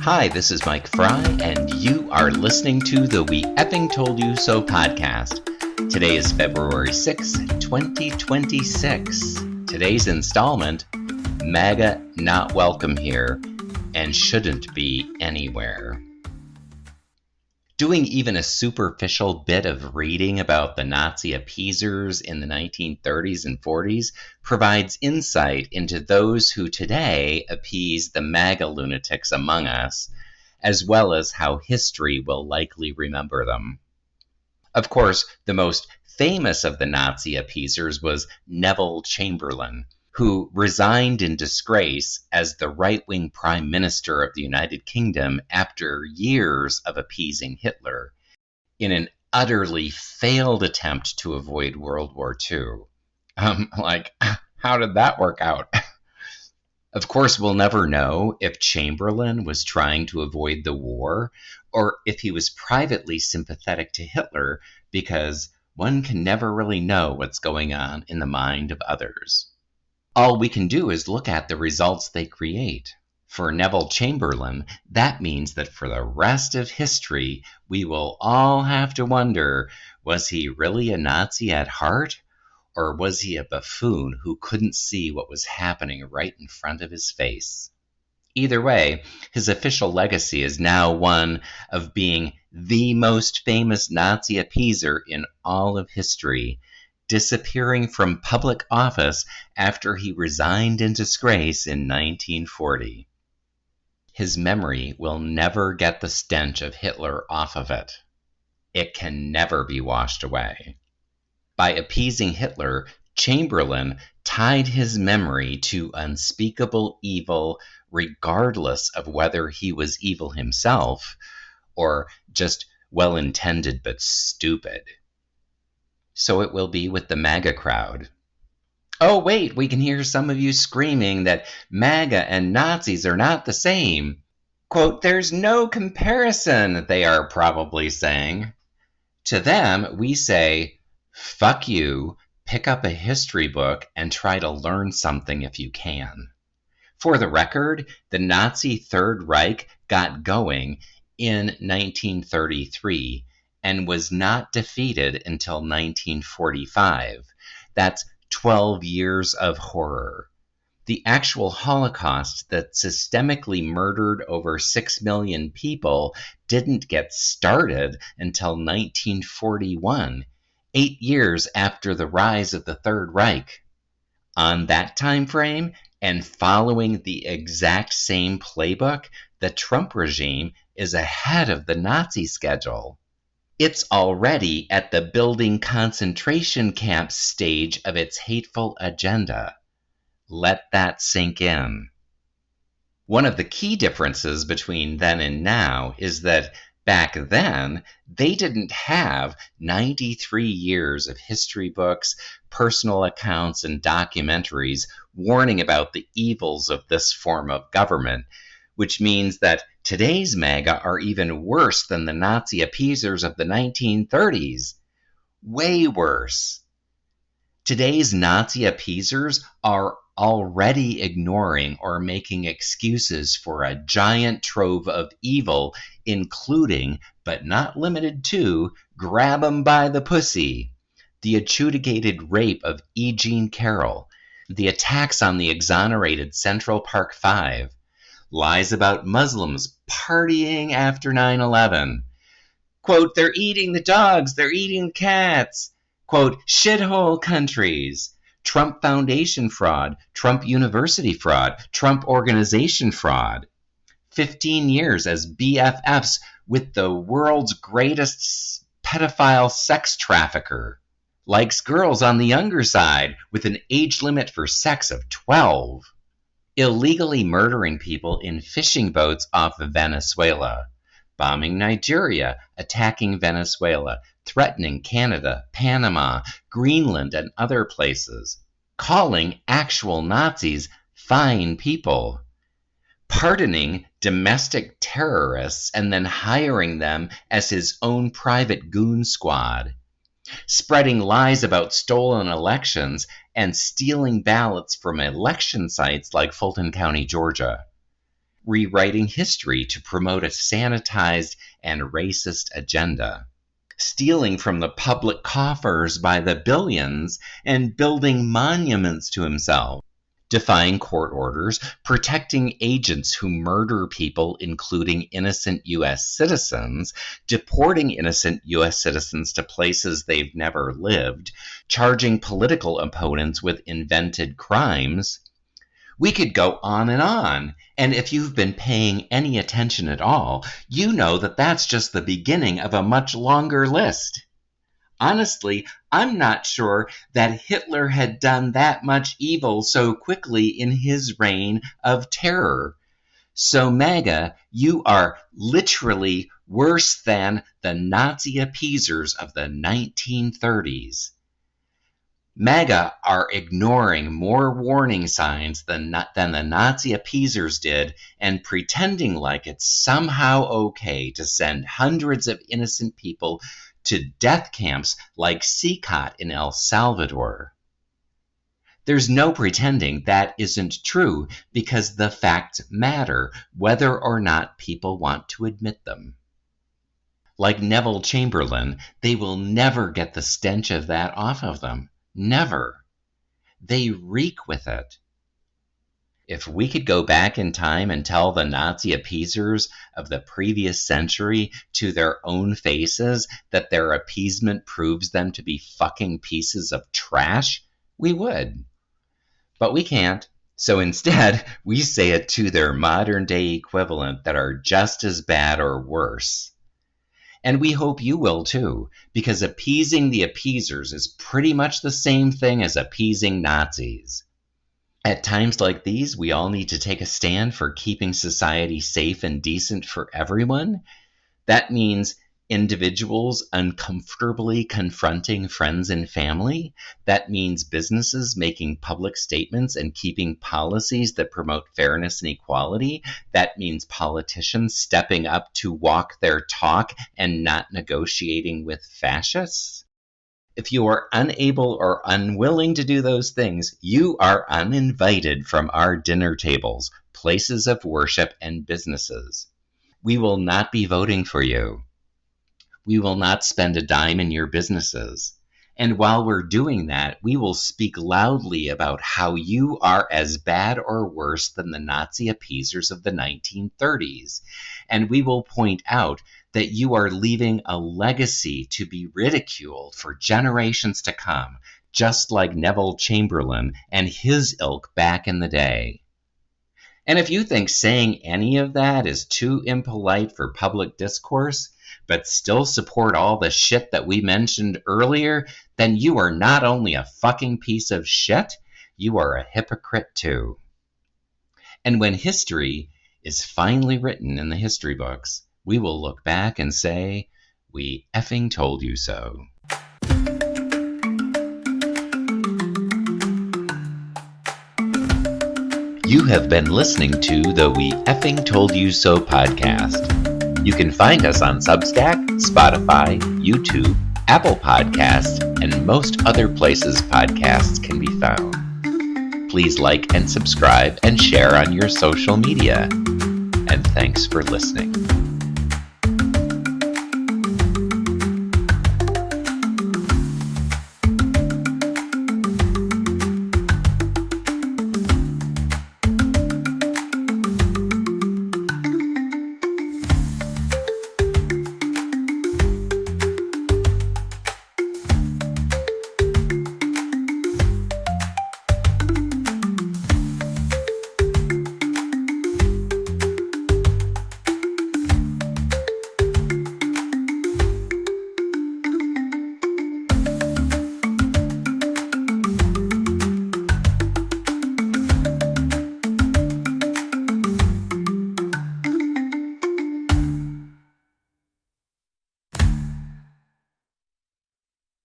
Hi, this is Mike Fry, and you are listening to the We Effing Told You So podcast. Today is February 6, 2026. Today's installment, MAGA not welcome here and shouldn't be anywhere. Doing even a superficial bit of reading about the Nazi appeasers in the 1930s and 40s provides insight into those who today appease the MAGA lunatics among us, as well as how history will likely remember them. Of course, the most famous of the Nazi appeasers was Neville Chamberlain, who resigned in disgrace as the right-wing Prime Minister of the United Kingdom after years of appeasing Hitler, in an utterly failed attempt to avoid World War II. How did that work out? Of course, we'll never know if Chamberlain was trying to avoid the war, or if he was privately sympathetic to Hitler, because one can never really know what's going on in the mind of others. All we can do is look at the results they create. For Neville Chamberlain, that means that for the rest of history, we will all have to wonder, was he really a Nazi at heart? Or was he a buffoon who couldn't see what was happening right in front of his face? Either way, his official legacy is now one of being the most famous Nazi appeaser in all of history, disappearing from public office after he resigned in disgrace in 1940. His memory will never get the stench of Hitler off of it. It can never be washed away. By appeasing Hitler, Chamberlain tied his memory to unspeakable evil regardless of whether he was evil himself or just well-intended but stupid. So it will be with the MAGA crowd. Oh, wait, we can hear some of you screaming that MAGA and Nazis are not the same. Quote, there's no comparison, they are probably saying. To them, we say, fuck you, pick up a history book and try to learn something if you can. For the record, the Nazi Third Reich got going in 1933 and was not defeated until 1945. That's 12 years of horror. The actual Holocaust that systemically murdered over 6 million people didn't get started until 1941, 8 years after the rise of the Third Reich. On that time frame, and following the exact same playbook, the Trump regime is ahead of the Nazi schedule. It's already at the building concentration camps stage of its hateful agenda. Let that sink in. One of the key differences between then and now is that back then, they didn't have 93 years of history books, personal accounts, and documentaries warning about the evils of this form of government, which means that today's MAGA are even worse than the Nazi appeasers of the 1930s. Way worse. Today's Nazi appeasers are already ignoring or making excuses for a giant trove of evil, including, but not limited to, grab 'em by the pussy, the adjudicated rape of E. Jean Carroll, the attacks on the exonerated Central Park Five, lies about Muslims partying after 9/11. Quote, they're eating the dogs, they're eating cats. Quote, shithole countries. Trump Foundation fraud, Trump University fraud, Trump Organization fraud. 15 years as BFFs with the world's greatest pedophile sex trafficker. Likes girls on the younger side with an age limit for sex of 12. Illegally murdering people in fishing boats off of Venezuela. Bombing Nigeria, attacking Venezuela, threatening Canada, Panama, Greenland, and other places. Calling actual Nazis fine people. Pardoning domestic terrorists and then hiring them as his own private goon squad. Spreading lies about stolen elections and stealing ballots from election sites like Fulton County, Georgia. rewriting history to promote a sanitized and racist agenda, stealing from the public coffers by the billions and building monuments to himself, defying court orders, protecting agents who murder people, including innocent U.S. citizens, deporting innocent U.S. citizens to places they've never lived, charging political opponents with invented crimes. We could go on, and if you've been paying any attention at all, you know that that's just the beginning of a much longer list. Honestly, I'm not sure that Hitler had done that much evil so quickly in his reign of terror. So MAGA, you are literally worse than the Nazi appeasers of the 1930s. MAGA are ignoring more warning signs than the Nazi appeasers did and pretending like it's somehow okay to send hundreds of innocent people to death camps like Sikot in El Salvador. There's no pretending that isn't true because the facts matter, whether or not people want to admit them. Like Neville Chamberlain, they will never get the stench of that off of them. Never. They reek with it. If we could go back in time and tell the Nazi appeasers of the previous century to their own faces that their appeasement proves them to be fucking pieces of trash, we would. But we can't. So instead, we say it to their modern-day equivalent that are just as bad or worse. And we hope you will too, because appeasing the appeasers is pretty much the same thing as appeasing Nazis. At times like these, we all need to take a stand for keeping society safe and decent for everyone. That means individuals uncomfortably confronting friends and family. That means businesses making public statements and keeping policies that promote fairness and equality. That means politicians stepping up to walk their talk and not negotiating with fascists. If you are unable or unwilling to do those things, you are uninvited from our dinner tables, places of worship, and businesses. We will not be voting for you. We will not spend a dime in your businesses. And while we're doing that, we will speak loudly about how you are as bad or worse than the Nazi appeasers of the 1930s. And we will point out that you are leaving a legacy to be ridiculed for generations to come, just like Neville Chamberlain and his ilk back in the day. And if you think saying any of that is too impolite for public discourse, but still support all the shit that we mentioned earlier, then you are not only a fucking piece of shit, you are a hypocrite too. And when history is finally written in the history books, we will look back and say, we effing told you so. You have been listening to the We Effing Told You So podcast. You can find us on Substack, Spotify, YouTube, Apple Podcasts, and most other places podcasts can be found. Please like and subscribe and share on your social media. And thanks for listening.